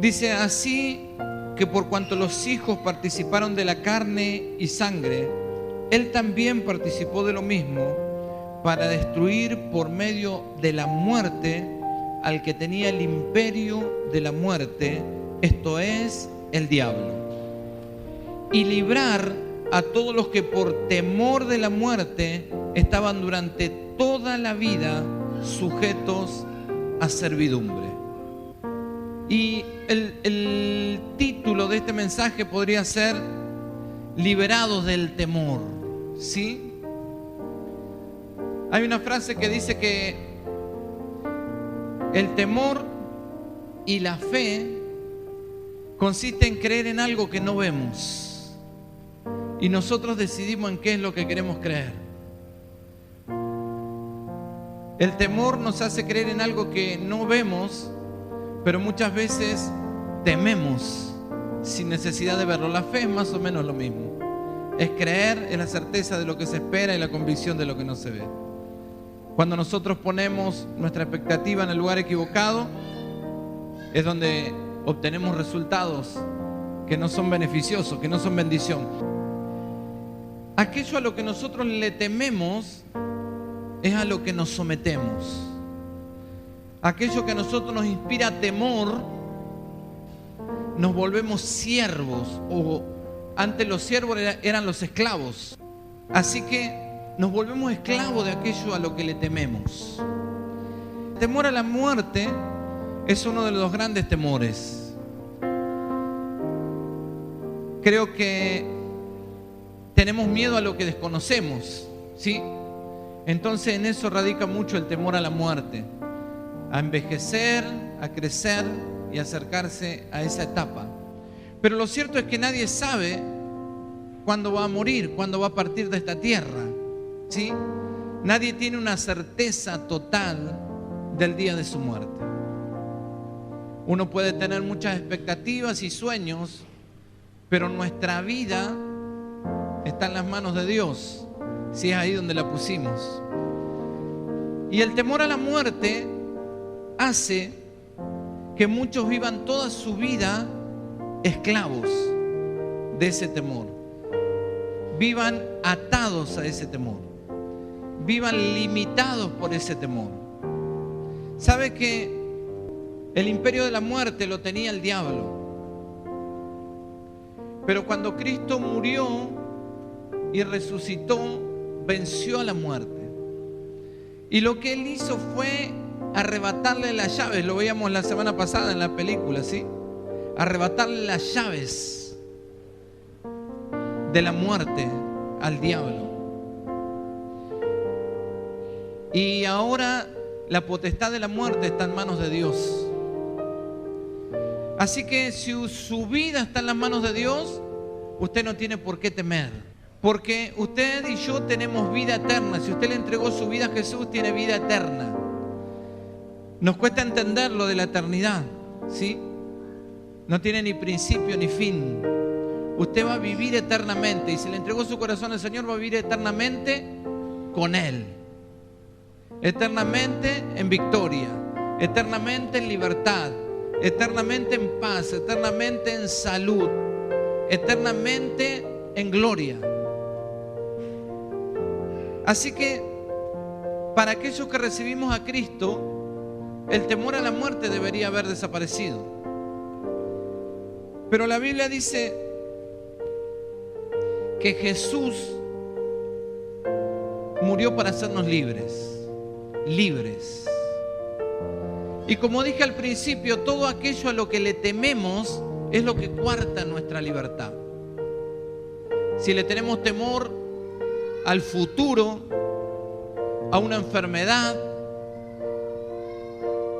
Dice así que por cuanto los hijos participaron de la carne y sangre, Él también participó de lo mismo para destruir por medio de la muerte al que tenía el imperio de la muerte, esto es, el diablo, y librar a todos los que por temor de la muerte estaban durante toda la vida sujetos a servidumbre. Y el título de este mensaje podría ser liberados del temor, ¿sí? Hay una frase que dice que el temor y la fe consiste en creer en algo que no vemos. Y nosotros decidimos en qué es lo que queremos creer. El temor nos hace creer en algo que no vemos, pero muchas veces tememos sin necesidad de verlo. La fe es más o menos lo mismo. Es creer en la certeza de lo que se espera y la convicción de lo que no se ve. Cuando nosotros ponemos nuestra expectativa en el lugar equivocado, es donde obtenemos resultados que no son beneficiosos, que no son bendición. Aquello a lo que nosotros le tememos es a lo que nos sometemos. Aquello que a nosotros nos inspira temor, nos volvemos siervos, o antes los siervos eran los esclavos. Así que nos volvemos esclavos de aquello a lo que le tememos. El temor a la muerte es uno de los grandes temores. Creo que tenemos miedo a lo que desconocemos, ¿sí? Entonces en eso radica mucho el temor a la muerte, a envejecer, a crecer y acercarse a esa etapa. Pero lo cierto es que nadie sabe cuándo va a morir, cuándo va a partir de esta tierra, ¿sí? Nadie tiene una certeza total del día de su muerte. Uno puede tener muchas expectativas y sueños, pero nuestra vida está en las manos de Dios, si es ahí donde la pusimos. Y el temor a la muerte hace que muchos vivan toda su vida esclavos de ese temor, vivan atados a ese temor, vivan limitados por ese temor. ¿Sabe que el imperio de la muerte lo tenía el diablo? Pero cuando Cristo murió y resucitó, venció a la muerte. Y lo que Él hizo fue arrebatarle las llaves. Lo veíamos la semana pasada en la película, ¿sí? Arrebatarle las llaves de la muerte al diablo. Y ahora la potestad de la muerte está en manos de Dios. Así que si su vida está en las manos de Dios, usted no tiene por qué temer. Porque usted y yo tenemos vida eterna. Si usted le entregó su vida a Jesús, tiene vida eterna. Nos cuesta entender lo de la eternidad, ¿sí? No tiene ni principio ni fin. Usted va a vivir eternamente. Y si le entregó su corazón al Señor, va a vivir eternamente con Él. Eternamente en victoria. Eternamente en libertad. Eternamente en paz. Eternamente en salud. Eternamente en gloria. Así que para aquellos que recibimos a Cristo, el temor a la muerte debería haber desaparecido. Pero la Biblia dice que Jesús murió para hacernos libres. Libres. Y como dije al principio, todo aquello a lo que le tememos es lo que coarta nuestra libertad. Si le tenemos temor al futuro, a una enfermedad,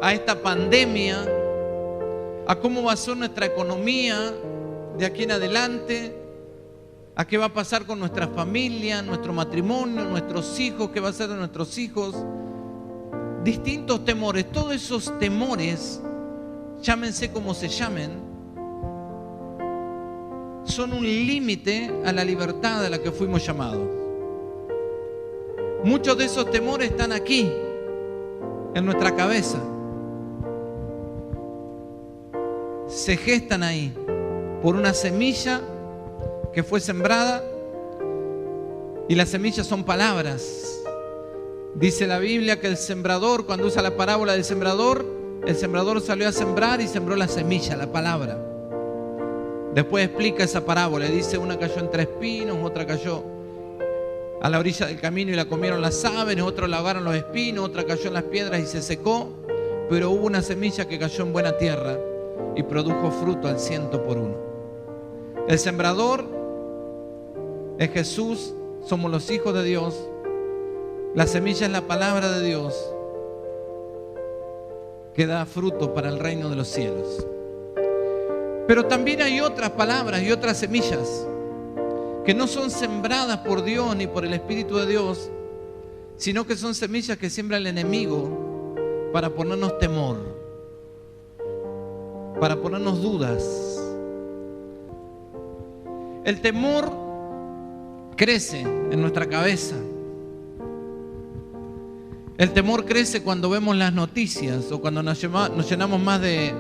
a esta pandemia, a cómo va a ser nuestra economía de aquí en adelante, a qué va a pasar con nuestra familia, nuestro matrimonio, nuestros hijos, qué va a ser de nuestros hijos, distintos temores, todos esos temores, llámense como se llamen, son un límite a la libertad a la que fuimos llamados. Muchos de esos temores están aquí, en nuestra cabeza. se gestan ahí por una semilla que fue sembrada, y las semillas son palabras. Dice la Biblia que el sembrador, cuando usa la parábola del sembrador, el sembrador salió a sembrar y sembró la semilla, la palabra. Después explica esa parábola y dice: una cayó entre espinos, otra cayó a la orilla del camino y la comieron las aves, otro la ahogaron los espinos, otra cayó en las piedras y se secó, pero hubo una semilla que cayó en buena tierra y produjo fruto al 100%. El sembrador es Jesús, somos los hijos de Dios. La semilla es la palabra de Dios que da fruto para el reino de los cielos. Pero también hay otras palabras y otras semillas que no son sembradas por Dios ni por el Espíritu de Dios, sino que son semillas que siembra el enemigo para ponernos temor, para ponernos dudas. El temor crece en nuestra cabeza. El temor crece cuando vemos las noticias o cuando nos llenamos más de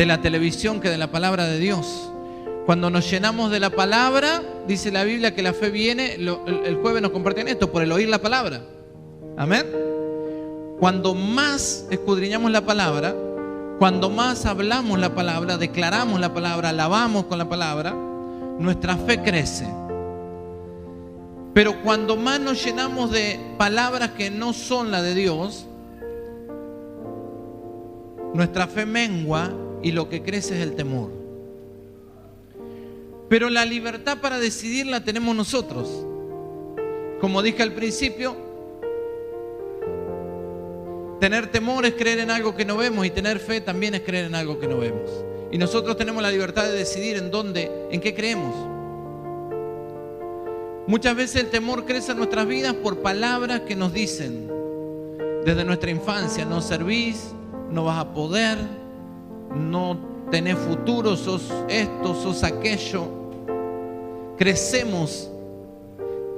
la televisión que de la palabra de Dios. Cuando nos llenamos de la palabra, dice la Biblia que la fe viene, el jueves nos compartían esto, por el oír la palabra. Amén. Cuando más escudriñamos la palabra, cuando más hablamos la palabra, declaramos la palabra, alabamos con la palabra, nuestra fe crece. Pero cuando más nos llenamos de palabras que no son la de Dios, nuestra fe mengua y lo que crece es el temor. Pero la libertad para decidir la tenemos nosotros. Como dije al principio, tener temor es creer en algo que no vemos, y tener fe también es creer en algo que no vemos. Y nosotros tenemos la libertad de decidir en qué creemos. Muchas veces el temor crece en nuestras vidas por palabras que nos dicen desde nuestra infancia: no servís, no vas a poder, no tenés futuro, sos esto, sos aquello. Crecemos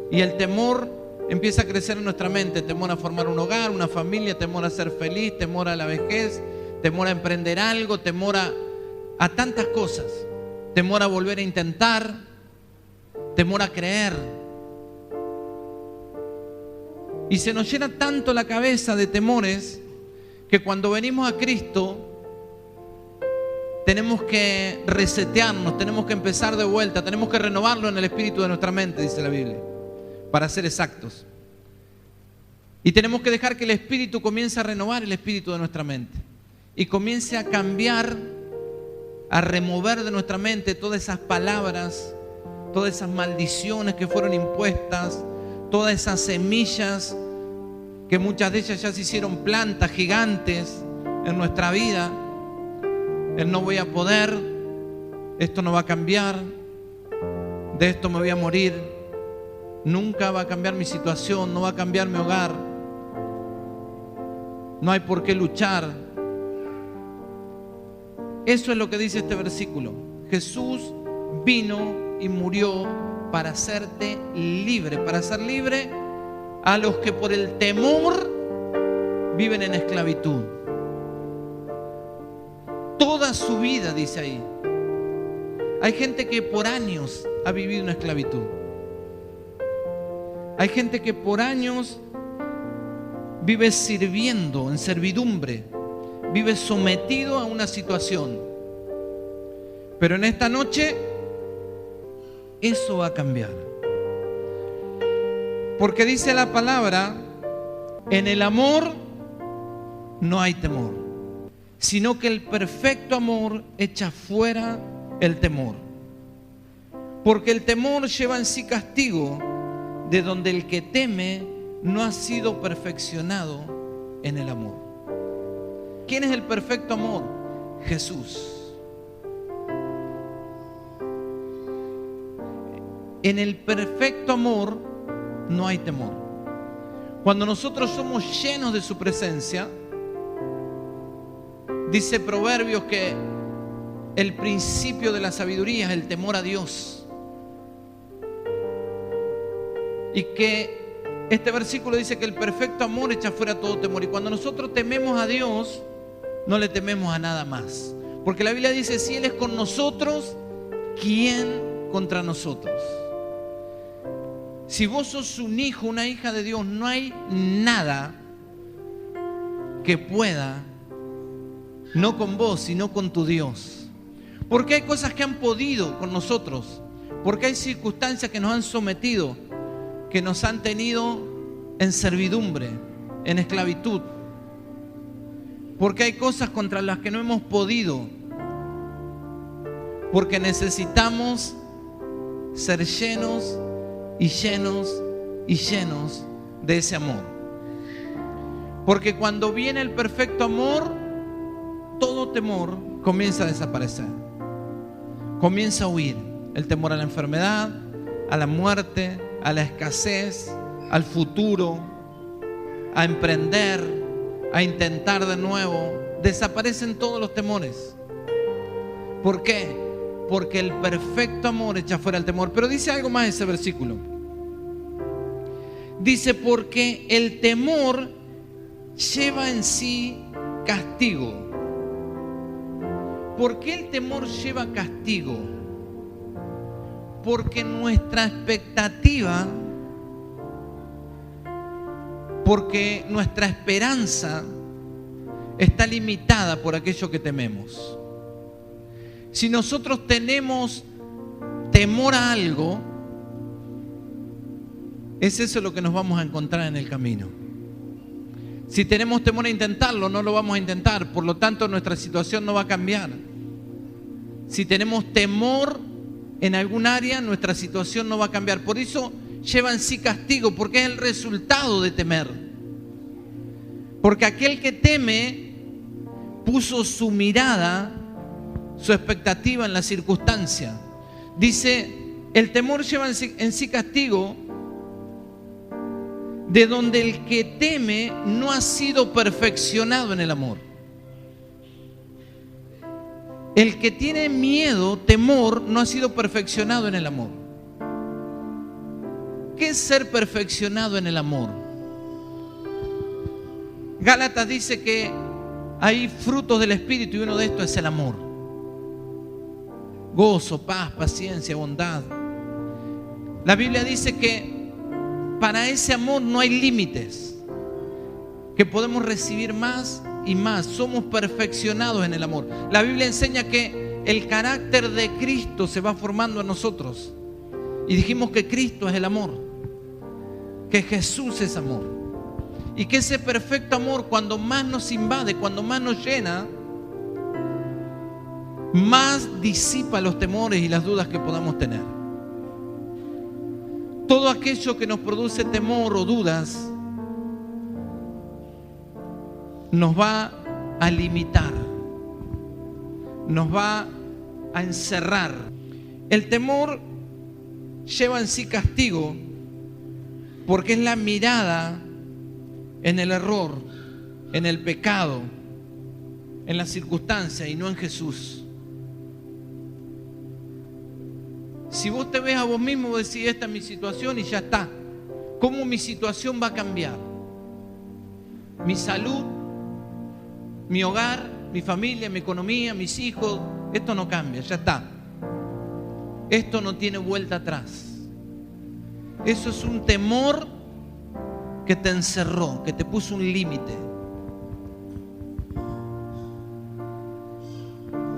y el temor empieza a crecer en nuestra mente. Temor a formar un hogar, una familia, temor a ser feliz, temor a la vejez, temor a emprender algo, temor a tantas cosas. Temor a volver a intentar, temor a creer. Y se nos llena tanto la cabeza de temores que cuando venimos a Cristo tenemos que resetearnos, tenemos que empezar de vuelta, tenemos que renovarlo en el espíritu de nuestra mente, dice la Biblia, para ser exactos. Y tenemos que dejar que el Espíritu comience a renovar el espíritu de nuestra mente y comience a cambiar, a remover de nuestra mente todas esas palabras, todas esas maldiciones que fueron impuestas, todas esas semillas que muchas de ellas ya se hicieron plantas gigantes en nuestra vida. El no voy a poder, esto no va a cambiar, de esto me voy a morir, nunca va a cambiar mi situación, no va a cambiar mi hogar, no hay por qué luchar. Eso es lo que dice este versículo. Jesús vino y murió para hacerte libre, para hacer libre a los que por el temor viven en esclavitud. Toda su vida, dice ahí. Hay gente que por años ha vivido en esclavitud. Hay gente que por años vive sirviendo en servidumbre, vive sometido a una situación. Pero en esta noche eso va a cambiar. Porque dice la palabra: en el amor no hay temor, sino que el perfecto amor echa fuera el temor. Porque el temor lleva en sí castigo, de donde el que teme no ha sido perfeccionado en el amor. ¿Quién es el perfecto amor? Jesús. En el perfecto amor no hay temor. Cuando nosotros somos llenos de su presencia, dice Proverbios que el principio de la sabiduría es el temor a Dios. Y que este versículo dice que el perfecto amor echa fuera todo temor. Y cuando nosotros tememos a Dios, no le tememos a nada más. Porque la Biblia dice, si Él es con nosotros, ¿quién contra nosotros? Si vos sos un hijo, una hija de Dios, no hay nada que pueda, no con vos, sino con tu Dios. Porque hay cosas que han podido con nosotros, porque hay circunstancias que nos han sometido, que nos han tenido en servidumbre, en esclavitud. Porque hay cosas contra las que no hemos podido, porque necesitamos ser llenos y llenos y llenos de ese amor. Porque cuando viene el perfecto amor, todo temor comienza a desaparecer, comienza a huir. El temor a la enfermedad, a la muerte, a la escasez, al futuro, a emprender, a intentar de nuevo. Desaparecen todos los temores. ¿Por qué? Porque el perfecto amor echa fuera el temor. Pero dice algo más ese versículo. Dice, porque el temor lleva en sí castigo. ¿Por qué el temor lleva castigo? Porque nuestra expectativa, porque nuestra esperanza está limitada por aquello que tememos. Si nosotros tenemos temor a algo, es eso lo que nos vamos a encontrar en el camino. Si tenemos temor a intentarlo, no lo vamos a intentar. Por lo tanto, nuestra situación no va a cambiar. Si tenemos temor en algún área, nuestra situación no va a cambiar. Por eso lleva en sí castigo, porque es el resultado de temer. Porque aquel que teme puso su mirada, su expectativa en la circunstancia. Dice, el temor lleva en sí castigo, de donde el que teme no ha sido perfeccionado en el amor. El que tiene miedo, temor, no ha sido perfeccionado en el amor. ¿Qué es ser perfeccionado en el amor? Gálatas dice que hay frutos del Espíritu y uno de estos es el amor. Gozo, paz, paciencia, bondad. La Biblia dice que para ese amor no hay límites, que podemos recibir más y más. Somos perfeccionados en el amor. La Biblia enseña que el carácter de Cristo se va formando en nosotros. Y dijimos que Cristo es el amor, que Jesús es amor. Y que ese perfecto amor, cuando más nos invade, cuando más nos llena, más disipa los temores y las dudas que podamos tener. Todo aquello que nos produce temor o dudas nos va a limitar, nos va a encerrar. El temor lleva en sí castigo porque es la mirada en el error, en el pecado, en la circunstancia y no en Jesús. Si vos te ves a vos mismo, vos decís, esta es mi situación y ya está. ¿Cómo mi situación va a cambiar? Mi salud, mi hogar, mi familia, mi economía, mis hijos, esto no cambia, ya está. Esto no tiene vuelta atrás. Eso es un temor que te encerró, que te puso un límite.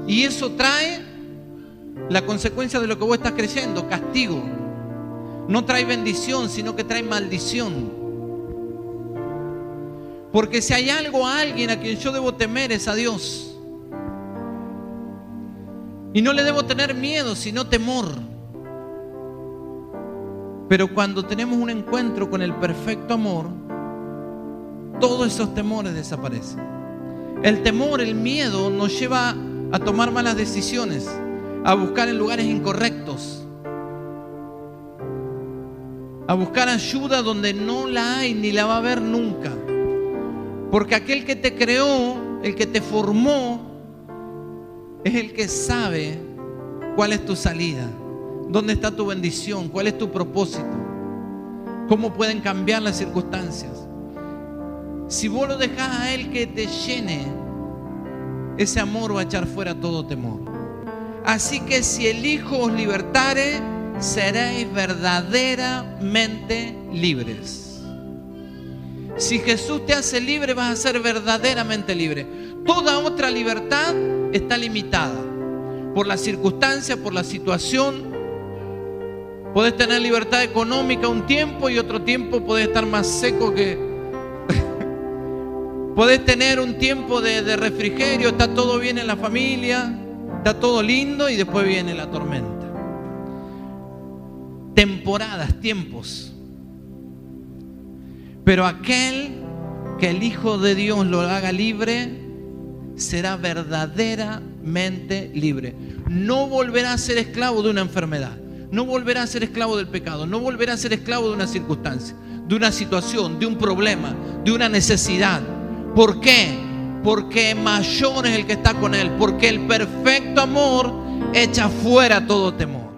Y eso trae la consecuencia de lo que vos estás creyendo, castigo. No trae bendición, sino que trae maldición. Porque si hay algo, a alguien a quien yo debo temer es a Dios. Y no le debo tener miedo, sino temor. Pero cuando tenemos un encuentro con el perfecto amor, todos esos temores desaparecen. El temor, el miedo nos lleva a tomar malas decisiones, a buscar en lugares incorrectos, a buscar ayuda donde no la hay ni la va a haber nunca. Porque aquel que te creó, el que te formó, es el que sabe cuál es tu salida, dónde está tu bendición, cuál es tu propósito, cómo pueden cambiar las circunstancias. Si vos lo dejás a Él que te llene, ese amor va a echar fuera todo temor. Así que si el Hijo os libertare, seréis verdaderamente libres. Si Jesús te hace libre, vas a ser verdaderamente libre. Toda otra libertad está limitada por la circunstancia, por la situación. Podés tener libertad económica un tiempo y otro tiempo podés estar más seco que... Podés tener un tiempo de refrigerio, está todo bien en la familia, está todo lindo, y después viene la tormenta. Temporadas, tiempos. Pero aquel que el Hijo de Dios lo haga libre, será verdaderamente libre. No volverá a ser esclavo de una enfermedad, no volverá a ser esclavo del pecado, no volverá a ser esclavo de una circunstancia, de una situación, de un problema, de una necesidad. ¿Por qué? Porque mayor es el que está con él, porque el perfecto amor echa fuera todo temor.